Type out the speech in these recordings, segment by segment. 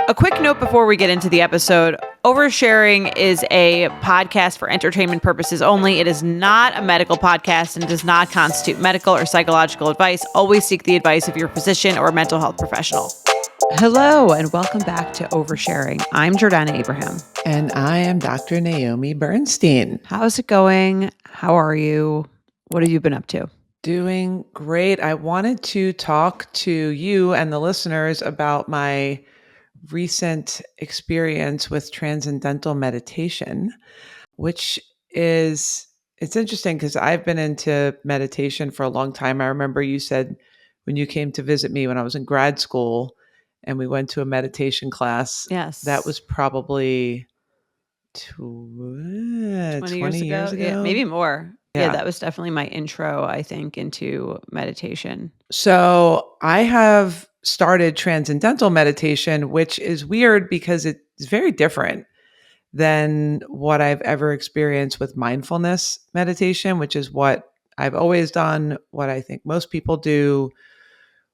A quick note before we get into the episode. Oversharing is a podcast for entertainment purposes only. It is not a medical podcast and does not constitute medical or psychological advice. Always seek the advice of your physician or mental health professional. Hello, and welcome back to Oversharing. I'm Jordana Abraham. And I am Dr. Naomi Bernstein. How's it going? How are you? What have you been up to? Doing great. I wanted to talk to you and the listeners about my recent experience with Transcendental meditation, which it's interesting because I've been into meditation for a long time. I remember you said when you came to visit me when I was in grad school and we went to a meditation class. Yes. That was probably 20 years ago. Yeah, maybe more. Yeah, that was definitely my intro, I think, into meditation. So I have started Transcendental meditation, which is weird because it's very different than what I've ever experienced with mindfulness meditation, which is what I've always done, what I think most people do,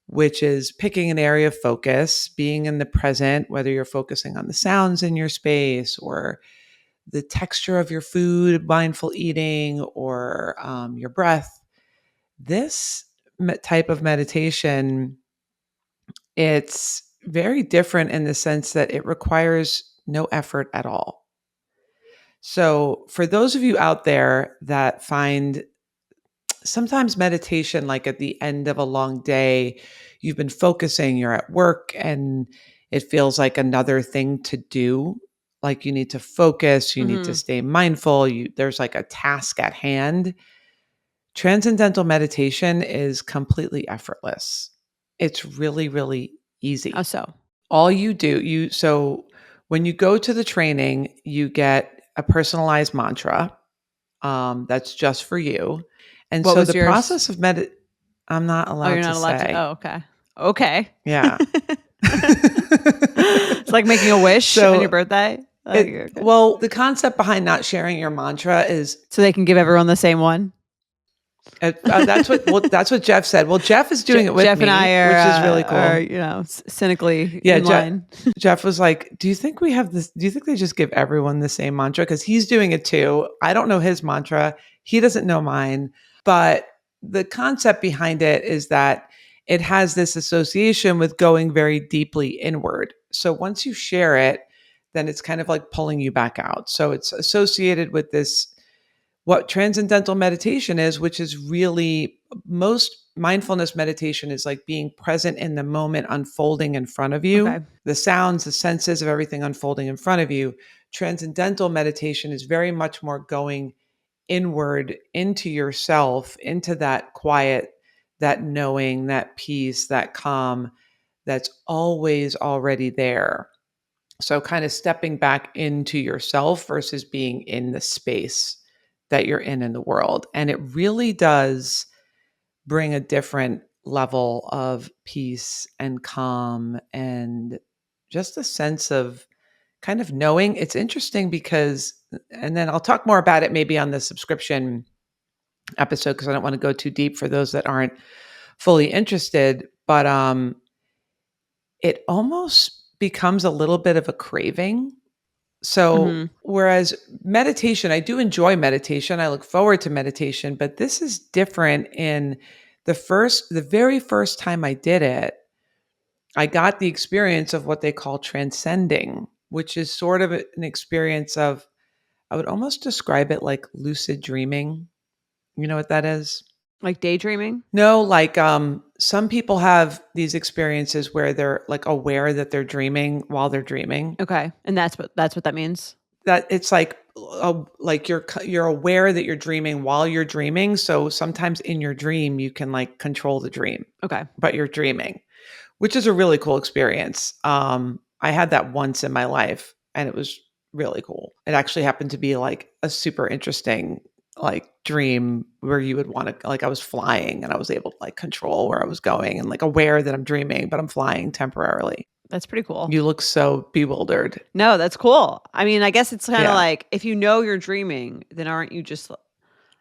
which is picking an area of focus, being in the present, whether you're focusing on the sounds in your space or the texture of your food, mindful eating, or your breath. This type of meditation, it's very different in the sense that it requires no effort at all. So for those of you out there that find sometimes meditation, like at the end of a long day, you've been focusing, you're at work, and it feels like another thing to do. Like you need to focus, you need to stay mindful, there's like a task at hand. Transcendental meditation is completely effortless. It's really, really easy. How so? All you do, so when you go to the training, you get a personalized mantra that's just for you. And What so was the yours? process of I'm not allowed you're not to allowed say. to. Oh, okay. Okay. Yeah. It's like making a wish on your birthday. Okay. Well, the concept behind not sharing your mantra is so they can give everyone the same one. That's what Jeff said. Well, Jeff is doing it with Jeff me, and I are, which is really cool. Cynically in line. Jeff was like, "Do you think we have this? Do you think they just give everyone the same mantra? Because he's doing it too. I don't know his mantra. He doesn't know mine. But the concept behind it is that it has this association with going very deeply inward. So once you share it, then it's kind of like pulling you back out. So it's associated with this." What transcendental meditation is, which is really most mindfulness meditation is like being present in the moment unfolding in front of you, the sounds, the senses of everything unfolding in front of you. Transcendental meditation is very much more going inward into yourself, into that quiet, that knowing, that peace, that calm that's always already there. So kind of stepping back into yourself versus being in the space that you're in the world. And it really does bring a different level of peace and calm and just a sense of kind of knowing. It's interesting because, and then I'll talk more about it maybe on the subscription episode because I don't want to go too deep for those that aren't fully interested, but it almost becomes a little bit of a craving. So whereas meditation, I do enjoy meditation. I look forward to meditation, but this is different in the very first time I did it, I got the experience of what they call transcending, which is sort of an experience of, I would almost describe it like lucid dreaming. You know what that is? Like daydreaming? No, like some people have these experiences where they're like aware that they're dreaming while they're dreaming. Okay. And that's what that means? That it's like you're aware that you're dreaming while you're dreaming. So sometimes in your dream you can like control the dream. Okay. But you're dreaming, which is a really cool experience. I had that once in my life and it was really cool. It actually happened to be like a super interesting like dream where you would want to, like I was flying and I was able to like control where I was going and like aware that I'm dreaming, but I'm flying temporarily. That's pretty cool. You look so bewildered. No, that's cool. I mean, I guess it's kind of like if you know you're dreaming, then aren't you just,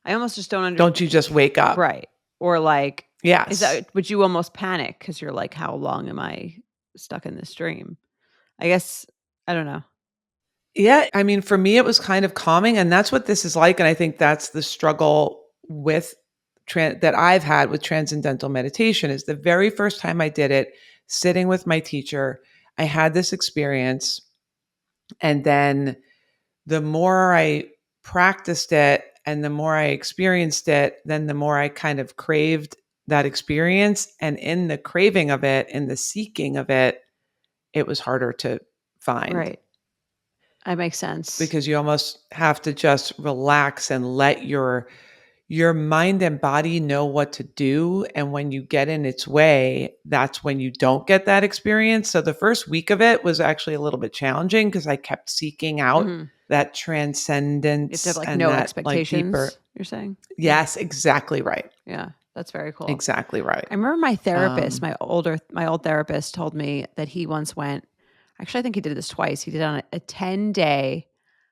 I almost just don't understand. Don't you just wake up? Right. Or like, yes. Would you almost panic because you're like, how long am I stuck in this dream? I guess, I don't know. Yeah. I mean, for me, it was kind of calming. And that's what this is like. And I think that's the struggle with that I've had with transcendental meditation is the very first time I did it, sitting with my teacher, I had this experience. And then the more I practiced it and the more I experienced it, then the more I kind of craved that experience. And in the craving of it, in the seeking of it, it was harder to find. Right. That makes sense. Because you almost have to just relax and let your mind and body know what to do, and when you get in its way, that's when you don't get that experience. So the first week of it was actually a little bit challenging because I kept seeking out that You have transcendence to have like and no that like deeper. expectations, you're saying? Yes, exactly right. Yeah. That's very cool. Exactly right. I remember my therapist, my old therapist told me that he once went, actually, I think he did this twice. He did on a 10-day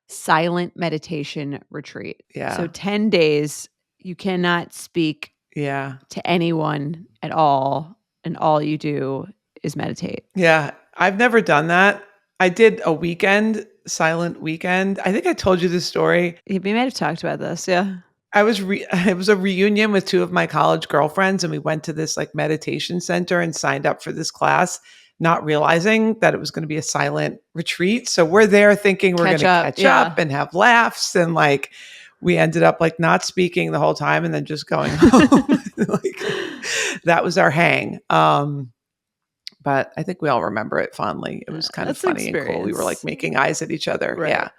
silent meditation retreat. So Yeah. 10 days, you cannot speak Yeah. to anyone at all. And all you do is meditate. Yeah. I've never done that. I did a weekend, silent weekend. I think I told you this story. We might have talked about this. Yeah. It was a reunion with two of my college girlfriends, and we went to this like meditation center and signed up for this class, not realizing that it was going to be a silent retreat. So we're there thinking we're going to catch up and have laughs, and like we ended up like not speaking the whole time and then just going home. Like that was our hang. But I think we all remember it fondly. It was kind of funny and cool. We were like making eyes at each other. Right. Yeah.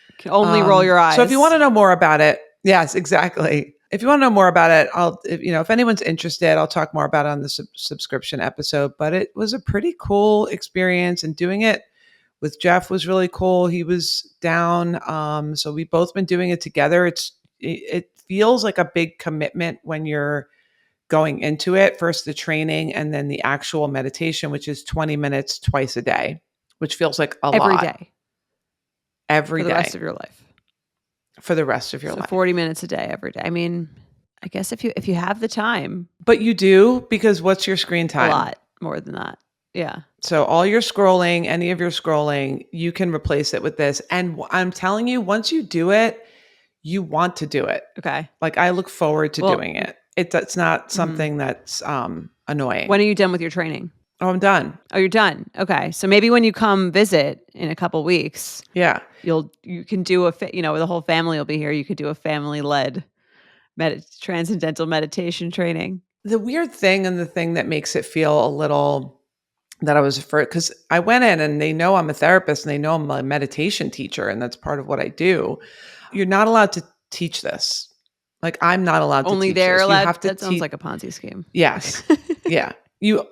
You can only roll your eyes. So if you want to know more about it, yes, exactly. If you want to know more about it, if anyone's interested, I'll talk more about it on the subscription episode. But it was a pretty cool experience, and doing it with Jeff was really cool. He was down, so we've both been doing it together. It feels like a big commitment when you're going into it. First the training, and then the actual meditation, which is 20 minutes twice a day, which feels like a lot. Every day. Every day. For the rest of your life. For the rest of your life. 40 minutes a day, every day. I mean, I guess if you have the time. But you do, because what's your screen time? A lot more than that. Yeah. So all your scrolling, any of your scrolling, you can replace it with this. And I'm telling you, once you do it, you want to do it. Okay. Like I look forward to doing it. It's not something that's annoying. When are you done with your training? Oh, I'm done. Oh, you're done. Okay. So maybe when you come visit in a couple weeks, yeah, you can do the whole family will be here. You could do a family-led transcendental meditation training. The weird thing, and the thing that makes it feel a little that I was afraid, because I went in and they know I'm a therapist and they know I'm a meditation teacher, and that's part of what I do. You're not allowed to teach this. Like I'm not allowed to teach this. Only they're allowed. You have to sounds like a Ponzi scheme. Yes. Yeah. You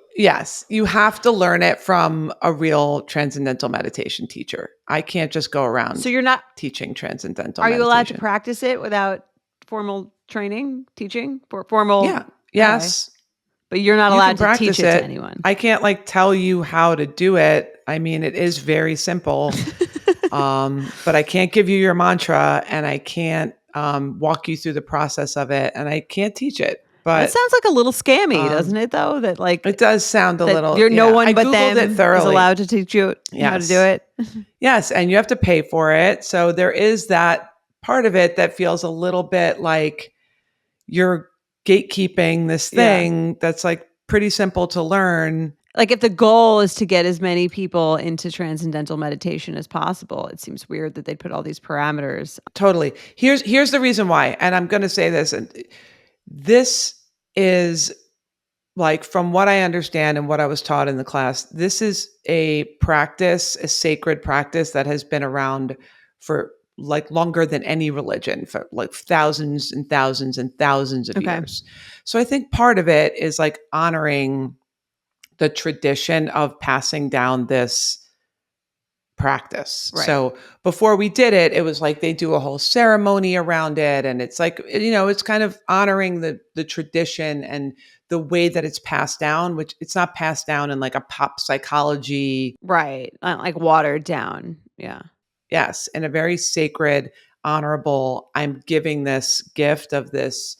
have to learn it from a real transcendental meditation teacher. I can't just go around. So you're not teaching transcendental. Are you allowed to practice it without formal training, teaching for formal? Yeah. Yes. Okay. But you're not allowed to teach it to anyone. I can't like tell you how to do it. I mean, it is very simple. But I can't give you your mantra, and I can't walk you through the process of it, and I can't teach it. But it sounds like a little scammy, doesn't it? Though that like it does sound a little. You're no one but them is allowed to teach you how to do it. Yes, and you have to pay for it. So there is that part of it that feels a little bit like you're gatekeeping this thing that's like pretty simple to learn. Like if the goal is to get as many people into transcendental meditation as possible, it seems weird that they'd put all these parameters. Totally. Here's the reason why, and I'm going to say this, and this is like from what I understand and what I was taught in the class, this is a practice, a sacred practice that has been around for like longer than any religion, for like thousands and thousands and thousands of years. So I think part of it is like honoring the tradition of passing down this practice. Right. So before we did it, it was like they do a whole ceremony around it. And it's like, it's kind of honoring the tradition and the way that it's passed down, which it's not passed down in like a pop psychology. Right. Like watered down. Yeah. Yes. In a very sacred, honorable, I'm giving this gift of this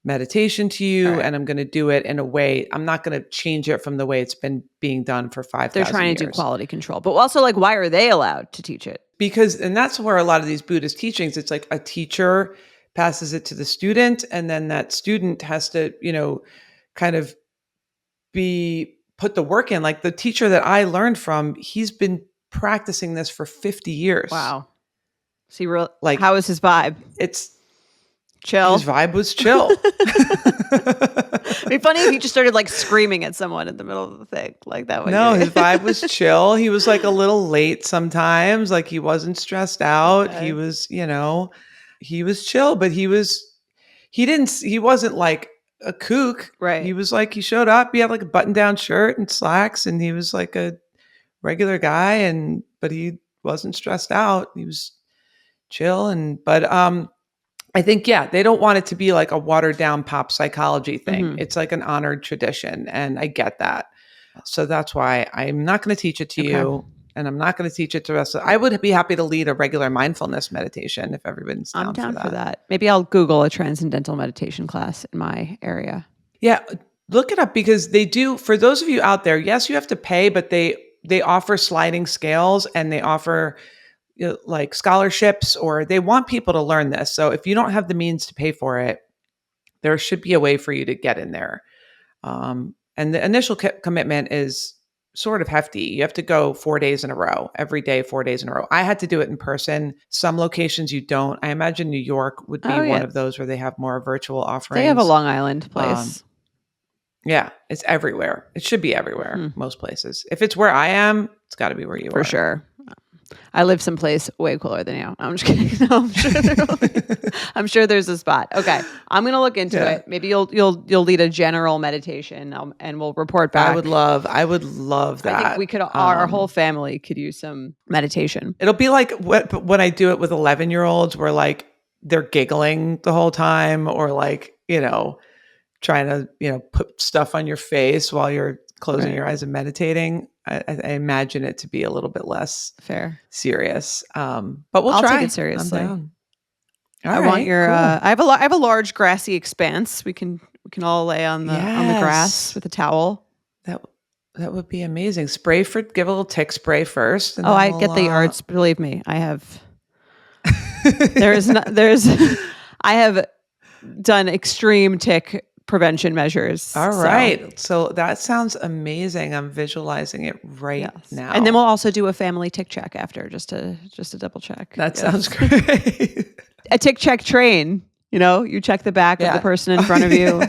meditation to you, Right. and I'm going to do it in a way, I'm not going to change it from the way it's been being done for 5,000 They're years. trying to do quality control. But also, like, why are they allowed to teach it? Because, and that's where a lot of these Buddhist teachings, it's like a teacher passes it to the student, and then that student has to, kind of put the work in. Like the teacher that I learned from, he's been practicing this for 50 years. Wow. See, Like, how is his vibe? It's chill. His vibe was chill. It'd be funny if he just started like screaming at someone in the middle of the thing. Like that would No, his vibe was chill. He was like a little late sometimes. Like he wasn't stressed out. Okay. He was, he was chill, but he wasn't like a kook. Right. He was like, he showed up, he had like a button down shirt and slacks, and he was like a regular guy, but he wasn't stressed out. He was chill. But I think, they don't want it to be like a watered down pop psychology thing. Mhm. It's like an honored tradition. And I get that. So that's why I'm not going to teach it to you. And I'm not going to teach it to the rest of I would be happy to lead a regular mindfulness meditation if everybody's down, I'm down for that. Maybe I'll Google a transcendental meditation class in my area. Yeah. Look it up, because they do, for those of you out there, yes, you have to pay, but they offer sliding scales, and they offer like scholarships, or they want people to learn this. So if you don't have the means to pay for it, there should be a way for you to get in there. And the initial commitment is sort of hefty. You have to go 4 days in a row, every day, 4 days in a row. I had to do it in person. Some locations you don't. I imagine New York would be one of those where they have more virtual offerings. They have a Long Island place. Yeah, it's everywhere. It should be everywhere, most places. If it's where I am, it's got to be where you are. For sure. I live someplace way cooler than you. No, I'm just kidding. No, I'm sure there's a spot. Okay, I'm gonna look into it. Maybe you'll lead a general meditation, and we'll report back. I would love that. I think we could. Our whole family could use some meditation. It'll be like when I do it with 11-year-olds, where like they're giggling the whole time, or like trying to put stuff on your face while you're closing your eyes and meditating. I imagine it to be a little bit less serious, but I'll try. Take it seriously. I'm down. I want your. Cool. I have a large grassy expanse. We can all lay on the grass with a towel. That would be amazing. Give a little tick spray first. And I get the yards. Believe me, I have. I have done extreme tick prevention measures. All right. So that sounds amazing. I'm visualizing it right now. And then we'll also do a family tick check after, just to double check. That sounds great. A tick check train. You check the back of the person in front of you.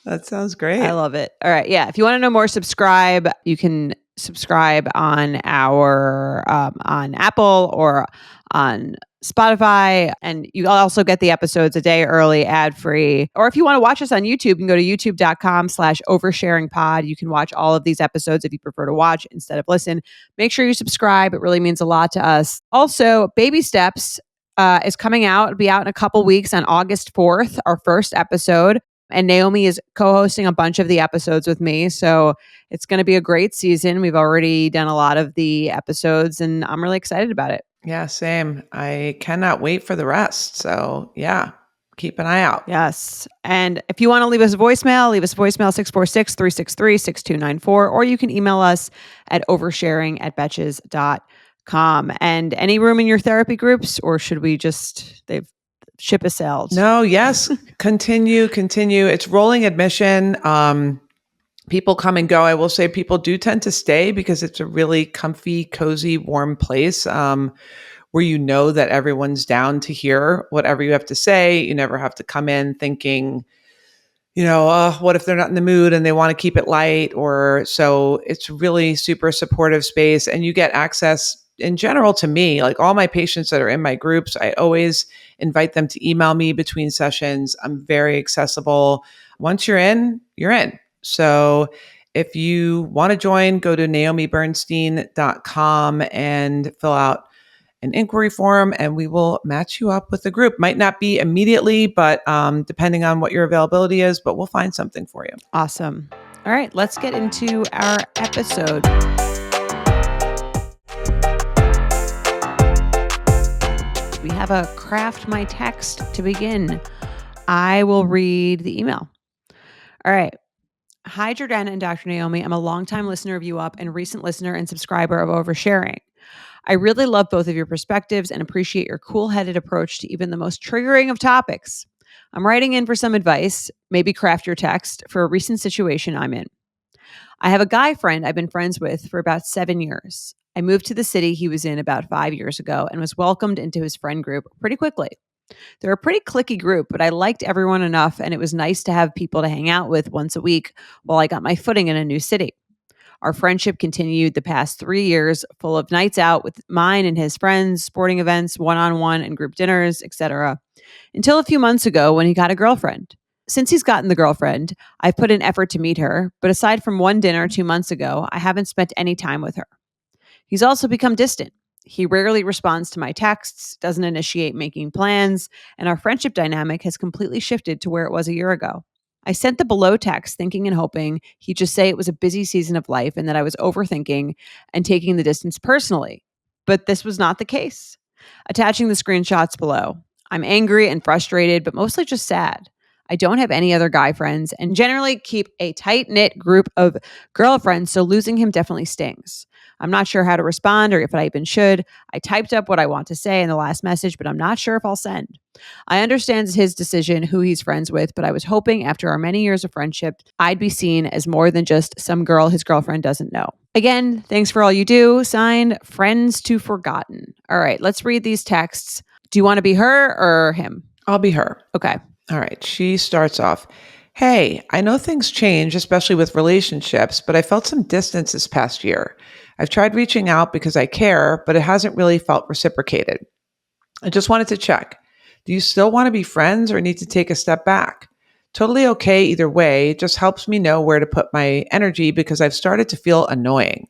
That sounds great. I love it. All right. Yeah. If you want to know more, subscribe. You can subscribe on our on Apple or on Spotify, and you also get the episodes a day early, ad-free. Or if you want to watch us on YouTube, you can go to youtube.com/oversharingpod. You can watch all of these episodes if you prefer to watch instead of listen. Make sure you subscribe. It really means a lot to us. Also, Baby Steps is coming out. It'll be out in a couple weeks on August 4th, our first episode. And Naomi is co-hosting a bunch of the episodes with me. So it's going to be a great season. We've already done a lot of the episodes, and I'm really excited about it. Yeah, same. I cannot wait for the rest. So keep an eye out. Yes. And if you want to leave us a voicemail 646-363-6294, or you can email us at oversharing@betches.com. And any room in your therapy groups, or should we ship has sailed? No, yes. Continue. It's rolling admission. People come and go. I will say people do tend to stay because it's a really comfy, cozy, warm place where that everyone's down to hear whatever you have to say. You never have to come in thinking, what if they're not in the mood and they want to keep it light? So it's really super supportive space, and you get access in general to me. Like all my patients that are in my groups, I always invite them to email me between sessions. I'm very accessible. Once you're in, you're in. So if you want to join, go to naomibernstein.com and fill out an inquiry form, and we will match you up with a group. Might not be immediately, but depending on what your availability is, but we'll find something for you. Awesome. All right, let's get into our episode. We have a craft my text to begin. I will read the email. All right. Hi, Jordana and Dr. Naomi. I'm a longtime listener of You Up and recent listener and subscriber of Oversharing. I really love both of your perspectives and appreciate your cool-headed approach to even the most triggering of topics. I'm writing in for some advice, maybe craft your text, for a recent situation I'm in. I have a guy friend I've been friends with for about 7 years. I moved to the city he was in about 5 years ago and was welcomed into his friend group pretty quickly. They're a pretty cliquey group, but I liked everyone enough, and it was nice to have people to hang out with once a week while I got my footing in a new city. Our friendship continued the past 3 years, full of nights out with mine and his friends, sporting events, one-on-one and group dinners, etc., until a few months ago when he got a girlfriend. Since he's gotten the girlfriend, I've put in effort to meet her, but aside from one dinner 2 months ago, I haven't spent any time with her. He's also become distant. He rarely responds to my texts, doesn't initiate making plans, and our friendship dynamic has completely shifted to where it was a year ago. I sent the below text thinking and hoping he'd just say it was a busy season of life and that I was overthinking and taking the distance personally. But this was not the case. Attaching the screenshots below. I'm angry and frustrated, but mostly just sad. I don't have any other guy friends and generally keep a tight knit group of girlfriends, so losing him definitely stings. I'm not sure how to respond or if I even should. I typed up what I want to say in the last message, but I'm not sure if I'll send. I understand his decision, who he's friends with, but I was hoping after our many years of friendship, I'd be seen as more than just some girl his girlfriend doesn't know. Again, thanks for all you do. Signed, Friends to Forgotten. All right, let's read these texts. Do you want to be her or him? I'll be her. Okay. All right. She starts off, hey, I know things change, especially with relationships, but I felt some distance this past year. I've tried reaching out because I care, but it hasn't really felt reciprocated. I just wanted to check. Do you still want to be friends or need to take a step back? Totally okay either way. It just helps me know where to put my energy because I've started to feel annoying.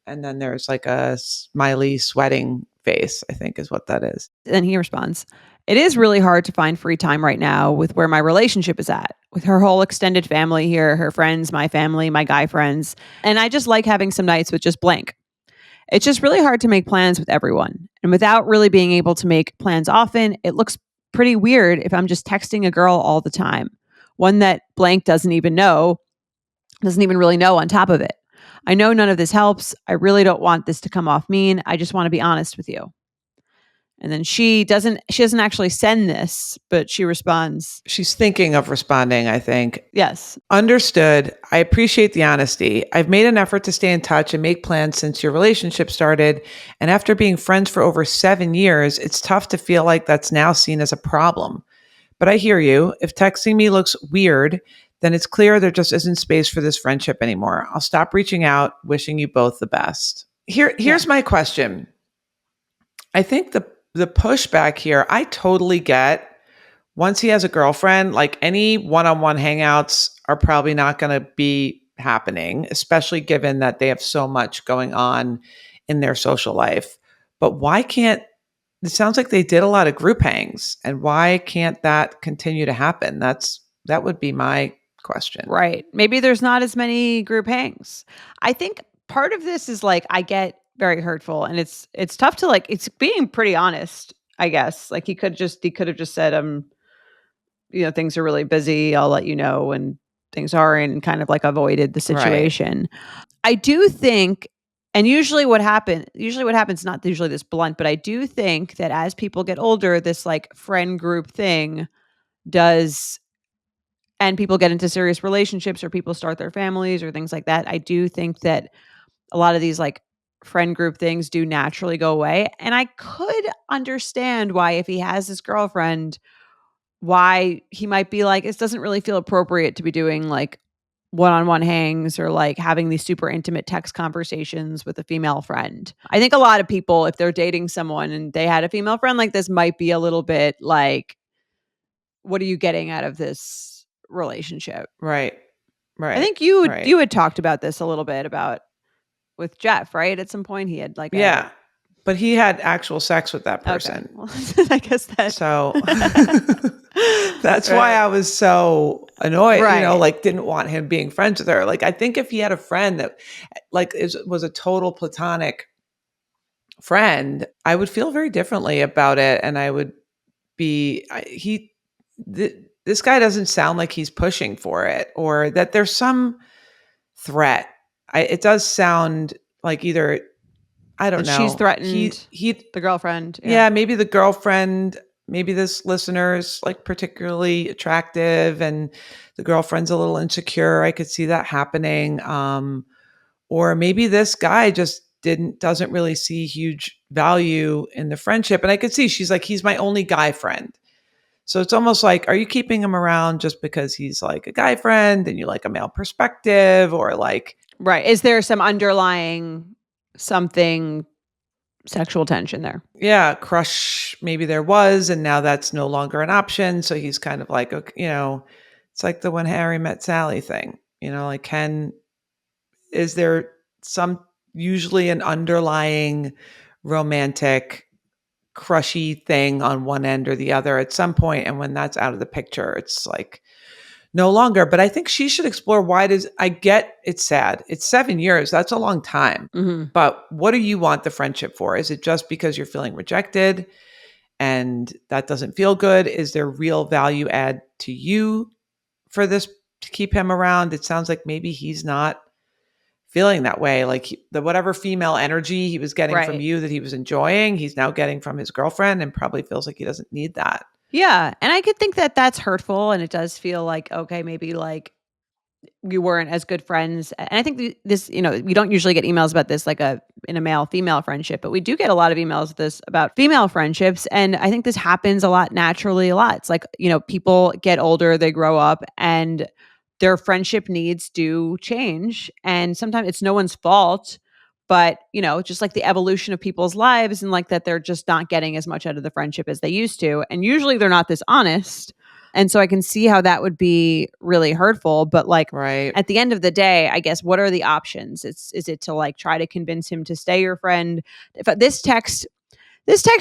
And then there's like a smiley sweating face, I think is what that is. And he responds, it is really hard to find free time right now with where my relationship is at, with her whole extended family here, her friends, my family, my guy friends. And I just like having some nights with just blank. It's just really hard to make plans with everyone. And without really being able to make plans often, it looks pretty weird if I'm just texting a girl all the time. One that blank doesn't even really know on top of it. I know none of this helps. I really don't want this to come off mean. I just want to be honest with you. And then she doesn't actually send this, but she responds, She's thinking of responding, I think. yes. Understood. I appreciate the honesty. I've made an effort to stay in touch and make plans since your relationship started. And after being friends for over 7 years, it's tough to feel like that's now seen as a problem. But I hear you. If texting me looks weird, then it's clear there just isn't space for this friendship anymore. I'll stop reaching out, wishing you both the best. Here's my question. I think the pushback here, I totally get. Once he has a girlfriend, like any one-on-one hangouts are probably not going to be happening, especially given that they have so much going on in their social life. But why can't, it sounds like they did a lot of group hangs, and why can't that continue to happen? That would be my question. Right. Maybe there's not as many group hangs. I think part of this is like I get very hurtful and it's tough to like it's being pretty honest, I guess. Like he could have just said things are really busy. I'll let you know when things are and kind of like avoided the Right. situation. I do think and usually what happens not usually this blunt, but I do think that as people get older this like friend group thing does and people get into serious relationships or people start their families or things like that, I do think that a lot of these like friend group things do naturally go away. And I could understand why, if he has this girlfriend, why he might be like, it doesn't really feel appropriate to be doing like one-on-one hangs or like having these super intimate text conversations with a female friend. I think a lot of people, if they're dating someone and they had a female friend like this, might be a little bit like, what are you getting out of this relationship? Right. I Right. think you Right. you had talked about this a little bit about with Jeff, right? At some point he had like Yeah. But he had actual sex with that okay. person. Well, I guess that So that's why Right. I was so annoyed, Right. like didn't want him being friends with her. Like I think if he had a friend that like was a total platonic friend, I would feel very differently about it and I would be he this guy doesn't sound like he's pushing for it, or that there's some threat. It does sound like either, I don't That she's know. threatened He the girlfriend. Yeah, maybe the girlfriend, maybe this listener's like particularly attractive and the girlfriend's a little insecure. I could see that happening. Or maybe this guy just doesn't really see huge value in the friendship. And I could see she's like, he's my only guy friend. So it's almost like, are you keeping him around just because he's like a guy friend and you like a male perspective, or like, Right. Is there some underlying something sexual tension there? yeah, crush maybe there was, and now that's no longer an option. So he's kind of like, okay, it's like the When Harry Met Sally thing, like is there some, usually an underlying romantic crushy thing on one end or the other at some point, and when that's out of the picture, it's like no longer. But I think she should explore, I get it's sad. It's 7 years. That's a long time. Mm-hmm. But what do you want the friendship for? Is it just because you're feeling rejected and that doesn't feel good? Is there real value add to you for this to keep him around? It sounds like maybe he's not feeling that way. Like the whatever female energy he was getting from you that he was enjoying, he's now getting from his girlfriend, and probably feels like he doesn't need that. Yeah. And I could think that that's hurtful. And it does feel like, okay, maybe like we weren't as good friends. And I think this, we don't usually get emails about this like in a male female friendship, but we do get a lot of emails about female friendships. And I think this happens a lot naturally, a lot. It's like, people get older, they grow up, and their friendship needs do change. And sometimes it's no one's fault, but just like the evolution of people's lives, and like that they're just not getting as much out of the friendship as they used to. And usually they're not this honest. And so I can see how that would be really hurtful. But like Right. at the end of the day, I guess, what are the options? Is it to like try to convince him to stay your friend? If this text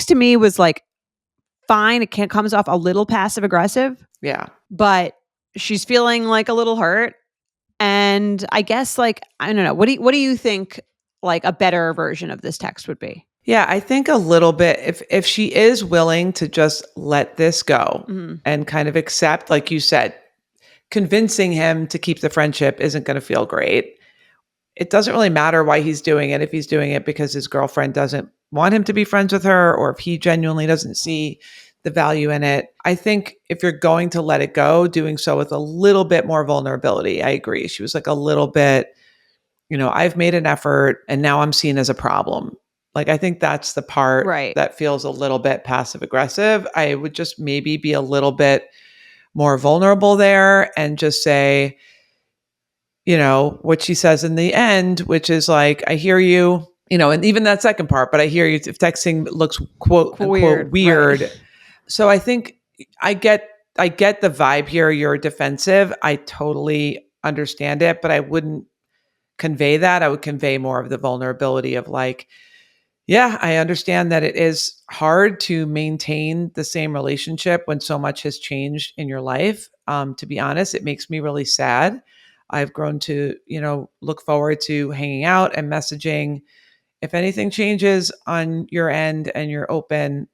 to me was like fine. It comes off a little passive aggressive. Yeah. But she's feeling like a little hurt. And I guess like, I don't know. What do you think like a better version of this text would be? Yeah, I think a little bit, if she is willing to just let this go and kind of accept, like you said, convincing him to keep the friendship isn't going to feel great. It doesn't really matter why he's doing it. If he's doing it because his girlfriend doesn't want him to be friends with her, or if he genuinely doesn't see the value in it. I think if you're going to let it go, doing so with a little bit more vulnerability. I agree. She was like a little bit, I've made an effort and now I'm seen as a problem. Like, I think that's the part that feels a little bit passive aggressive. I would just maybe be a little bit more vulnerable there and just say, what she says in the end, which is like, I hear you, and even that second part, but I hear you if texting looks quote unquote weird. Right. So I think I get the vibe here. You're defensive. I totally understand it, but I wouldn't convey that. I would convey more of the vulnerability of like, yeah, I understand that it is hard to maintain the same relationship when so much has changed in your life. To be honest, it makes me really sad. I've grown to, look forward to hanging out and messaging. If anything changes on your end and you're open,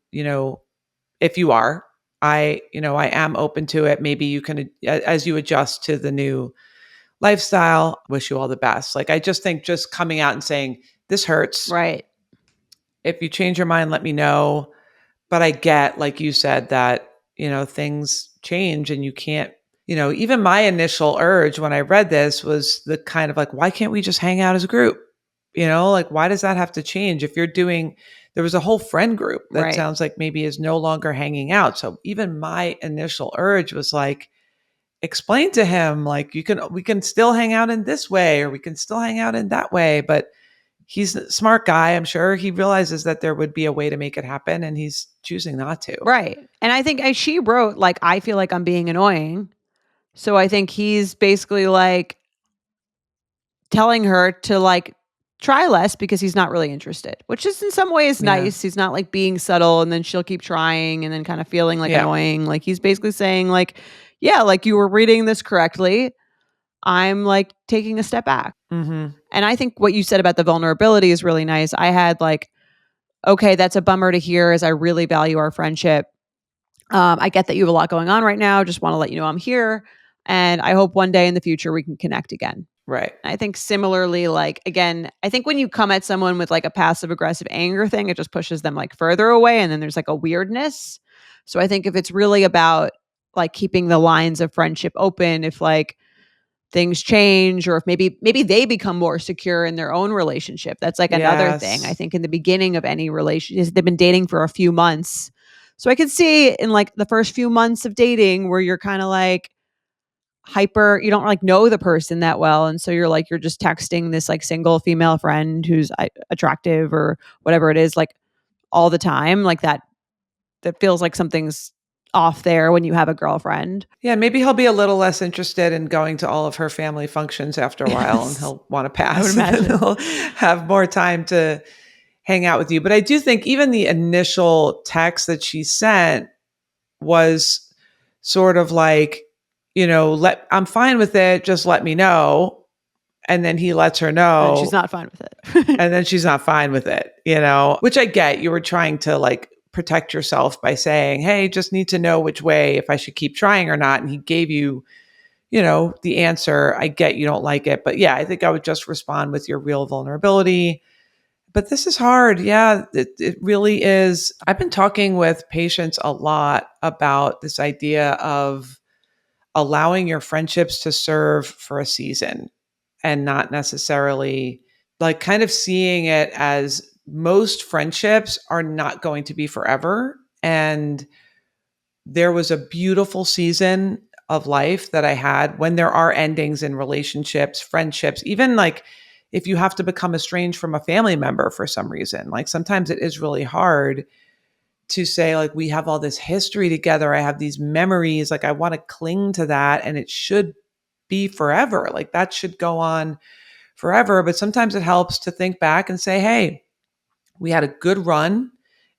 if you are, I am open to it. Maybe you can, as you adjust to the new lifestyle, wish you all the best. Like, I just think just coming out and saying, this hurts. Right. If you change your mind, let me know. But I get, like you said, that, things change and you can't, even my initial urge when I read this was the kind of like, why can't we just hang out as a group? Like, why does that have to change? If you're there was a whole friend group that sounds like maybe is no longer hanging out. So even my initial urge was like, explain to him, like, we can still hang out in this way, or we can still hang out in that way. But he's a smart guy. I'm sure he realizes that there would be a way to make it happen, and he's choosing not to. Right. And I think she wrote, like, I feel like I'm being annoying. So I think he's basically like telling her to like try less because he's not really interested, which is in some ways nice. He's not like being subtle and then she'll keep trying and then kind of feeling like annoying. Like, he's basically saying like, yeah, like, you were reading this correctly. I'm like taking a step back. Mm-hmm. And I think what you said about the vulnerability is really nice. I had like, okay, that's a bummer to hear, as I really value our friendship. I get that you have a lot going on right now. Just want to let you know I'm here. And I hope one day in the future we can connect again. Right. I think similarly, like, again, I think when you come at someone with like a passive aggressive anger thing, it just pushes them like further away. And then there's like a weirdness. So I think if it's really about like keeping the lines of friendship open, if like things change, or if maybe they become more secure in their own relationship, that's like another thing. I Yes. think in the beginning of any relationship, they've been dating for a few months. So I could see in like the first few months of dating where you're kind of like hyper, you don't like know the person that well, and so you're just texting this like single female friend who's attractive or whatever it is, like all the time, like that feels like something's off there when you have a girlfriend. Yeah, maybe he'll be a little less interested in going to all of her family functions after a while, and Yes, he'll want to I would pass, and then imagine. he'll have more time to hang out with you. But I do think even the initial text that she sent was sort of like, I'm fine with it, just let me know. And then he lets her And she's know, not fine with it. and then she's not fine with it, which I get. You were trying to like protect yourself by saying, hey, just need to know which way, if I should keep trying or not. And he gave you, the answer. I get you don't like it, but yeah, I think I would just respond with your real vulnerability. But this is hard. Yeah, it really is. I've been talking with patients a lot about this idea of allowing your friendships to serve for a season and not necessarily like kind of seeing it as most friendships are not going to be forever. And there was a beautiful season of life that I had when there are endings in relationships, friendships, even like if you have to become estranged from a family member for some reason. Like sometimes it is really hard to say, like, we have all this history together. I have these memories. Like, I want to cling to that and it should be forever. Like, that should go on forever. But sometimes it helps to think back and say, hey, we had a good run.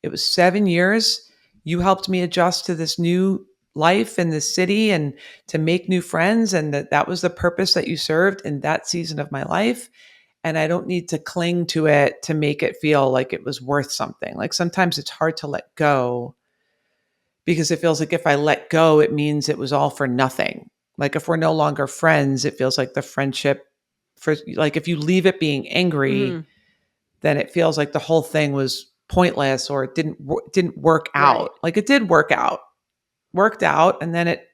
It was 7 years. You helped me adjust to this new life in this city and to make new friends. And that was the purpose that you served in that season of my life. And I don't need to cling to it to make it feel like it was worth something. Like sometimes it's hard to let go because it feels like if I let go, it means it was all for nothing. Like if we're no longer friends, it feels like the friendship for like if you leave it being angry, Hmm. then it feels like the whole thing was pointless or it didn't work Right. out. Like it did worked out, and then it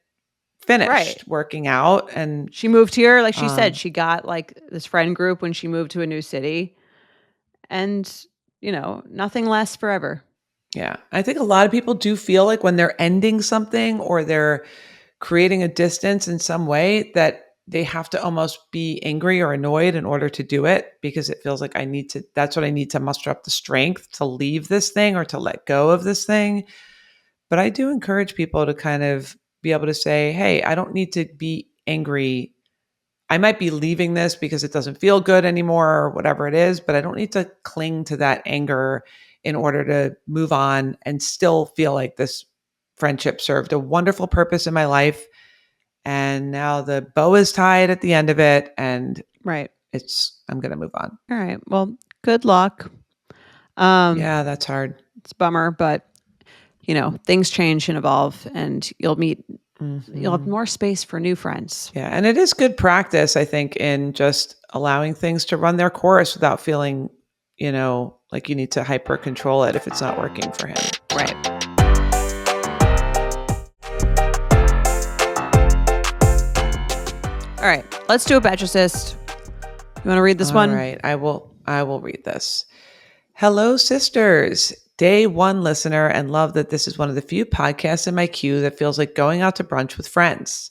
Right. finished working out. And She moved here, like she said, um, she got like this friend group when she moved to a new city, and nothing lasts forever. yeah, I think a lot of people do feel like when they're ending something or they're creating a distance in some way that they have to almost be angry or annoyed in order to do it because it feels like that's what I need to muster up the strength to leave this thing or to let go of this thing. But I do encourage people to kind of be able to say, hey, I don't need to be angry. I might be leaving this because it doesn't feel good anymore or whatever it is, but I don't need to cling to that anger in order to move on and still feel like this friendship served a wonderful purpose in my life. And now the bow is tied at the end of it and Right. I'm going to move on. All right. Well, good luck. Um, Yeah, that's hard. it's a bummer, but things change and evolve, and you'll have Hmm. more space for new friends. Yeah. And it is good practice, I think, in just allowing things to run their course without feeling, like you need to hyper control it if it's not working for him. Right. All right. Let's do a Betchicist. You want to read this All one? right. I will read this. Hello, sisters. Day one listener, and love that this is one of the few podcasts in my queue that feels like going out to brunch with friends.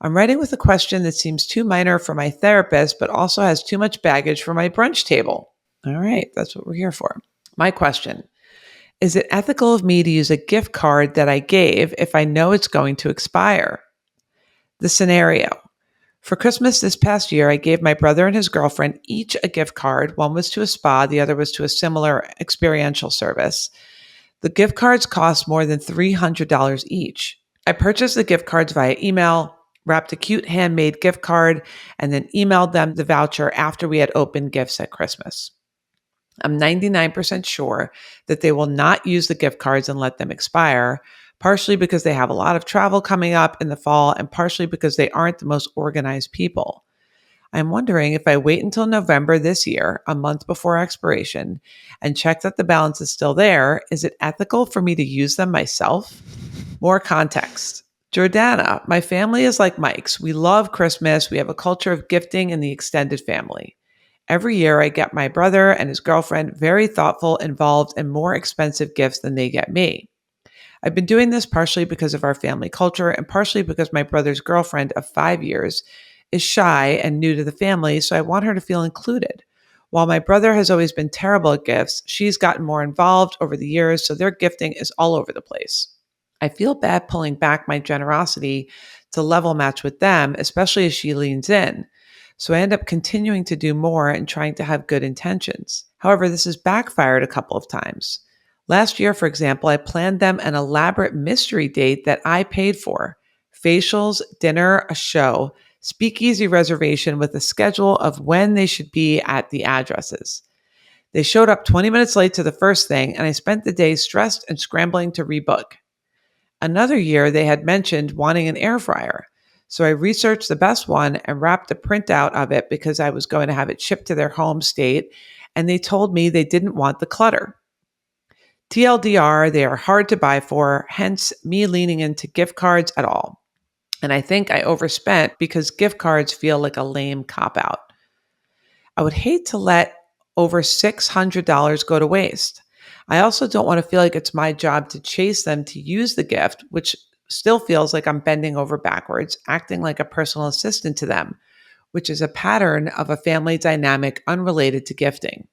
I'm writing with a question that seems too minor for my therapist, but also has too much baggage for my brunch table. All right, that's what we're here for. My question: is it ethical of me to use a gift card that I gave if I know it's going to expire? The scenario: for Christmas this past year, I gave my brother and his girlfriend each a gift card. One was to a spa, the other was to a similar experiential service. The gift cards cost more than $300 each. I purchased the gift cards via email, wrapped a cute handmade gift card, and then emailed them the voucher after we had opened gifts at Christmas. I'm 99% sure that they will not use the gift cards and let them expire, partially because they have a lot of travel coming up in the fall, and partially because they aren't the most organized people. I'm wondering if I wait until November this year, a month before expiration, and check that the balance is still there, is it ethical for me to use them myself? More context. Jordana, my family is like Mike's. We love Christmas. We have a culture of gifting in the extended family. Every year, I get my brother and his girlfriend very thoughtful, involved, and more expensive gifts than they get me. I've been doing this partially because of our family culture and partially because my brother's girlfriend of 5 years is shy and new to the family, so I want her to feel included. While my brother has always been terrible at gifts, she's gotten more involved over the years, so their gifting is all over the place. I feel bad pulling back my generosity to level match with them, especially as she leans in. So I end up continuing to do more and trying to have good intentions. However, this has backfired a couple of times. Last year, for example, I planned them an elaborate mystery date that I paid for: facials, dinner, a show, speakeasy reservation with a schedule of when they should be at the addresses. They showed up 20 minutes late to the first thing, and I spent the day stressed and scrambling to rebook. Another year, they had mentioned wanting an air fryer. So I researched the best one and wrapped a printout of it because I was going to have it shipped to their home state, and they told me they didn't want the clutter. TLDR, they are hard to buy for, hence me leaning into gift cards at all. And I think I overspent because gift cards feel like a lame cop out. I would hate to let over $600 go to waste. I also don't want to feel like it's my job to chase them to use the gift, which still feels like I'm bending over backwards, acting like a personal assistant to them, which is a pattern of a family dynamic unrelated to gifting.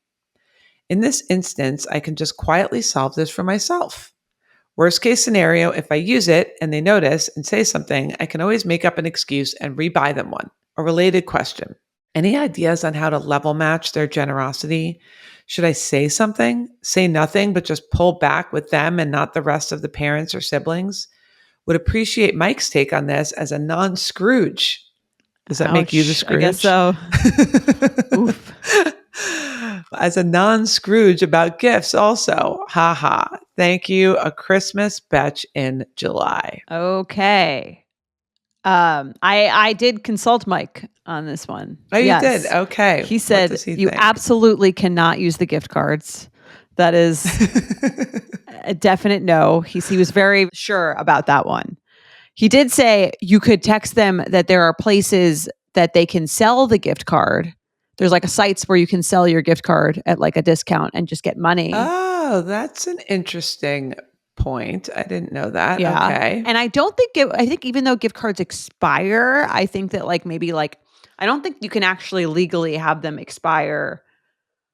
In this instance, I can just quietly solve this for myself. Worst case scenario, if I use it and they notice and say something, I can always make up an excuse and rebuy them one. A related question. Any ideas on how to level match their generosity? Should I say something, say nothing, but just pull back with them and not the rest of the parents or siblings? Would appreciate Mike's take on this as a non-Scrooge. Does that make you the Ouch, Scrooge? I guess so. Oof. As a non-Scrooge about gifts also. Ha ha. Thank you. A Christmas Betch in July. Okay. I did consult Mike on this one. Oh, you did? Yes. Okay. He What said does he you think? absolutely cannot use the gift cards. That is a definite no. He was very sure about that one. He did say you could text them that there are places that they can sell the gift card. There's like a sites where you can sell your gift card at like a discount and just get money. Oh, that's an interesting point. I didn't know that. Yeah. Okay. And I don't think I think even though gift cards expire, I think that like maybe like I don't think you can actually legally have them expire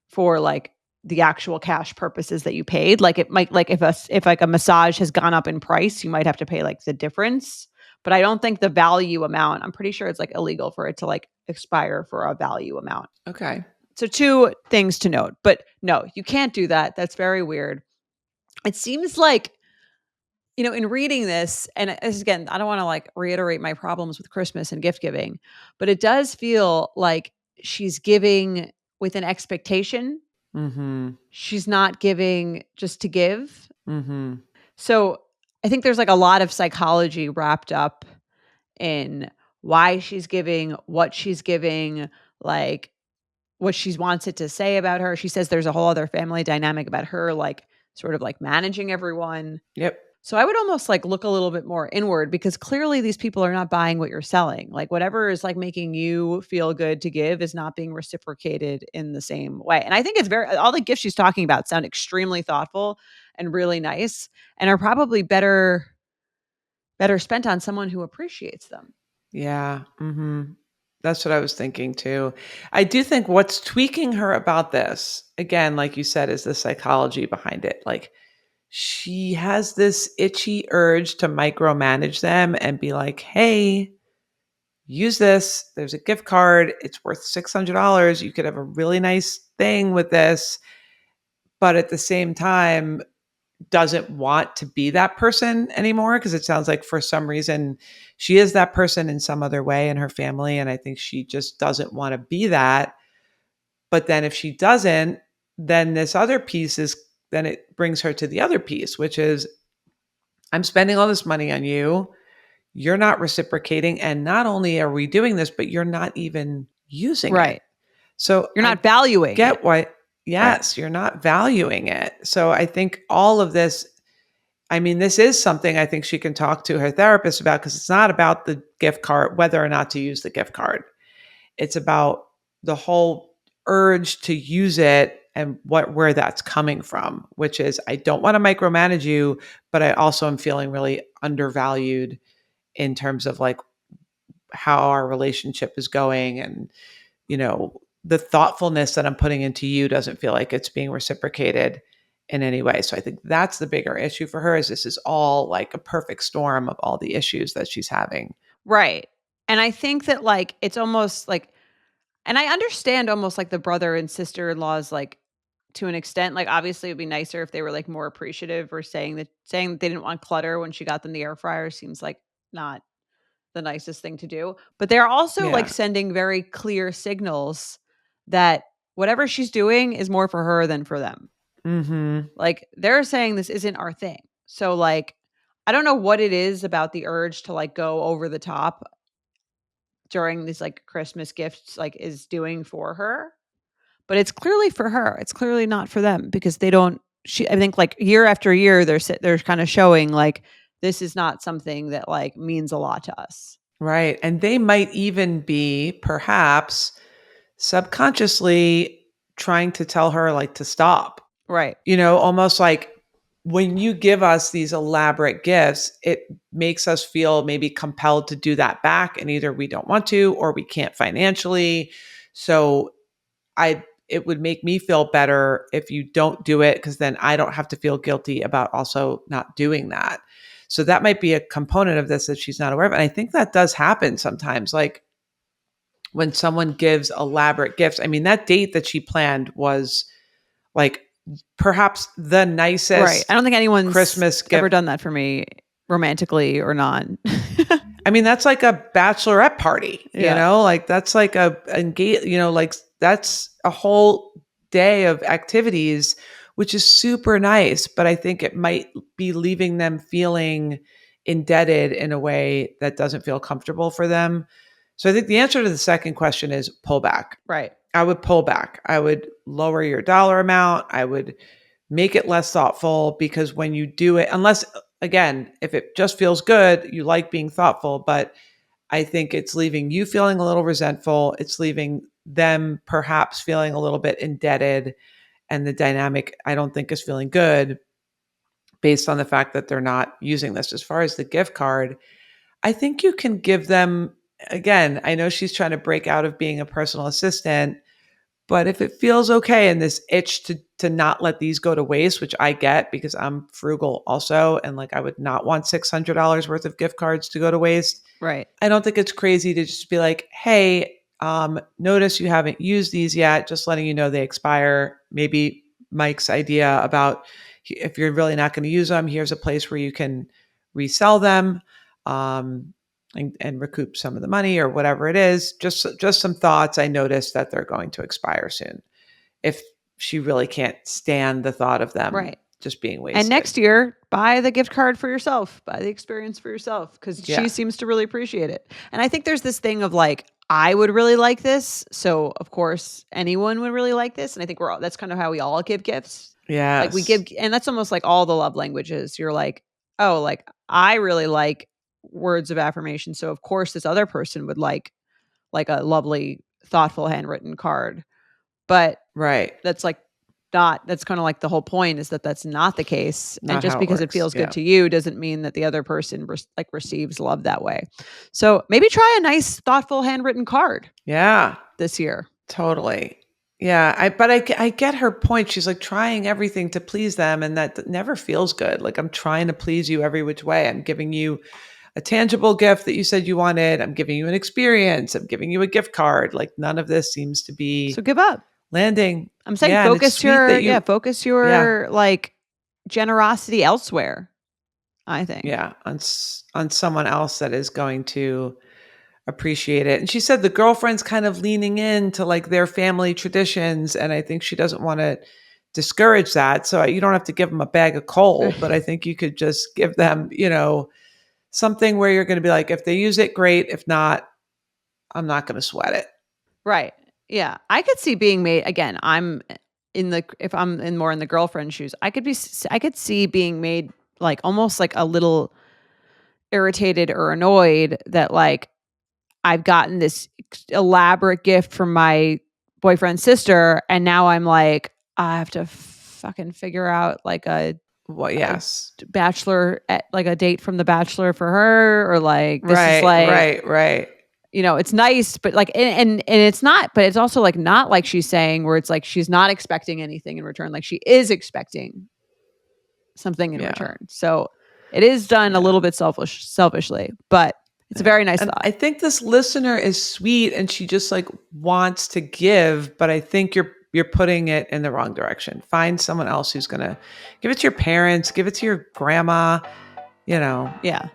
for like the actual cash purposes that you paid. Like it might like if like a massage has gone up in price, you might have to pay like the difference. But I don't think the value amount, I'm pretty sure it's like illegal for it to like expire for a value amount. Okay. So two things to note. But no, you can't do that. That's very weird. It seems like in reading this, and again, I don't want to like reiterate my problems with Christmas and gift giving, but it does feel like she's giving with an expectation. Mm-hmm. She's not giving just to give. Mm-hmm. So I think there's like a lot of psychology wrapped up in why she's giving, like what she wants it to say about her. She says there's a whole other family dynamic about her, like sort of like managing everyone. Yep. So I would almost like look a little bit more inward because clearly these people are not buying what you're selling. Like whatever is like making you feel good to give is not being reciprocated in the same way. And I think it's all the gifts she's talking about sound extremely thoughtful and really nice and are probably better spent on someone who appreciates them. Yeah. Mm-hmm. That's what I was thinking too. I do think what's tweaking her about this, again, like you said, is the psychology behind it. Like she has this itchy urge to micromanage them and be like, hey, use this. There's a gift card. It's worth $600. You could have a really nice thing with this. But at the same time, doesn't want to be that person anymore because it sounds like for some reason she is that person in some other way in her family. And I think she just doesn't want to be that. But then if she doesn't, then this other piece then it brings her to the other piece, which is I'm spending all this money on you. You're not reciprocating. And not only are we doing this, but you're not even using it. So You're I not valuing get it. why, yes, you're not valuing it. So I think all of this, I mean, this is something I think she can talk to her therapist about, because it's not about the gift card, whether or not to use the gift card. It's about the whole urge to use it and where that's coming from, which is, I don't want to micromanage you, but I also am feeling really undervalued in terms of like how our relationship is going. And, the thoughtfulness that I'm putting into you doesn't feel like it's being reciprocated in any way. So I think that's the bigger issue for her, is this is all like a perfect storm of all the issues that she's having. Right. And I think that like it's almost like, and I understand almost like the brother and sister-in-laws, like to an extent. Like obviously it'd be nicer if they were like more appreciative, or saying that they didn't want clutter when she got them the air fryer seems like not the nicest thing to do. But they're also like Yeah. sending very clear signals that whatever she's doing is more for her than for them. Mm-hmm. Like they're saying this isn't our thing. So like I don't know what it is about the urge to like go over the top during these like Christmas gifts like is doing for her, but it's clearly for her. It's clearly not for them, because they don't I think like year after year they're kind of showing like this is not something that like means a lot to us. Right. And they might even be perhaps subconsciously trying to tell her like to stop. Right. Almost like when you give us these elaborate gifts, it makes us feel maybe compelled to do that back. And either we don't want to, or we can't financially. So it would make me feel better if you don't do it, because then I don't have to feel guilty about also not doing that. So that might be a component of this that she's not aware of. And I think that does happen sometimes. Like when someone gives elaborate gifts, I mean, that date that she planned was like perhaps the nicest Right. I don't think anyone's Christmas ever gift. done that for me, romantically or not. I mean, that's like a bachelorette party, Yeah. like that's like a engage, like that's a whole day of activities, which is super nice. But I think it might be leaving them feeling indebted in a way that doesn't feel comfortable for them. So I think the answer to the second question is pull back. Right. I would pull back. I would lower your dollar amount. I would make it less thoughtful, because when you do it, unless, again, if it just feels good, you like being thoughtful, but I think it's leaving you feeling a little resentful. It's leaving them perhaps feeling a little bit indebted. And the dynamic, I don't think, is feeling good based on the fact that they're not using this. As far as the gift card, I think you can give them, again, I know she's trying to break out of being a personal assistant, but if it feels okay, and this itch to not let these go to waste, which I get because I'm frugal also, and like I would not want $600 worth of gift cards to go to waste. Right. I don't think it's crazy to just be like, hey, notice you haven't used these yet, just letting you know they expire. Maybe Mike's idea about, if you're really not going to use them, here's a place where you can resell them. And recoup some of the money or whatever it is. Just some thoughts. I noticed that they're going to expire soon. If she really can't stand the thought of them Right. just being wasted. And next year, buy the gift card for yourself, buy the experience for yourself, because Yeah. she seems to really appreciate it. And I think there's this thing of like, I would really like this. So of course anyone would really like this. And I think that's kind of how we all give gifts. Yes. Like we give, and that's almost like all the love languages. You're like, oh, like I really like words of affirmation. So of course this other person would like a lovely, thoughtful handwritten card. But Right. that's like that's kind of like the whole point, is that that's not the case. Not and just how it because it works. feels Yeah. good to you doesn't mean that the other person receives love that way. So maybe try a nice, thoughtful handwritten card Yeah. this year. Totally. Yeah. I get her point. She's like trying everything to please them, and that never feels good. Like, I'm trying to please you every which way. I'm giving you a tangible gift that you said you wanted. I'm giving you an experience. I'm giving you a gift card. Like, none of this seems to be So give up. landing. I'm saying Yeah, and it's sweet that you, focus yeah, your like generosity elsewhere, I think. yeah, on someone else that is going to appreciate it. And she said the girlfriend's kind of leaning into like their family traditions, and I think she doesn't want to discourage that. So you don't have to give them a bag of coal, but I think you could just give them, something where you're going to be like, if they use it, great. If not, I'm not going to sweat it. Right. Yeah. I could see being made again. If I'm more in the girlfriend shoes, I could see being made like almost like a little irritated or annoyed that like I've gotten this elaborate gift from my boyfriend's sister, and now I'm like, I have to fucking figure out like Yes. bachelor, like a date from The Bachelor for her, or like this is like right. It's nice, but like, and it's not, but it's also like not like she's saying where it's like she's not expecting anything in return, like she is expecting something in return. So it is done a little bit selfishly, but it's a very nice thought. I think this listener is sweet and she just like wants to give, but I think you're putting it in the wrong direction. Find someone else who's going to give it to your parents, give it to your grandma,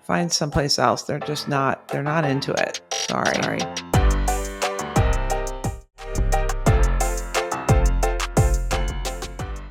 find someplace else. They're not into it. Sorry.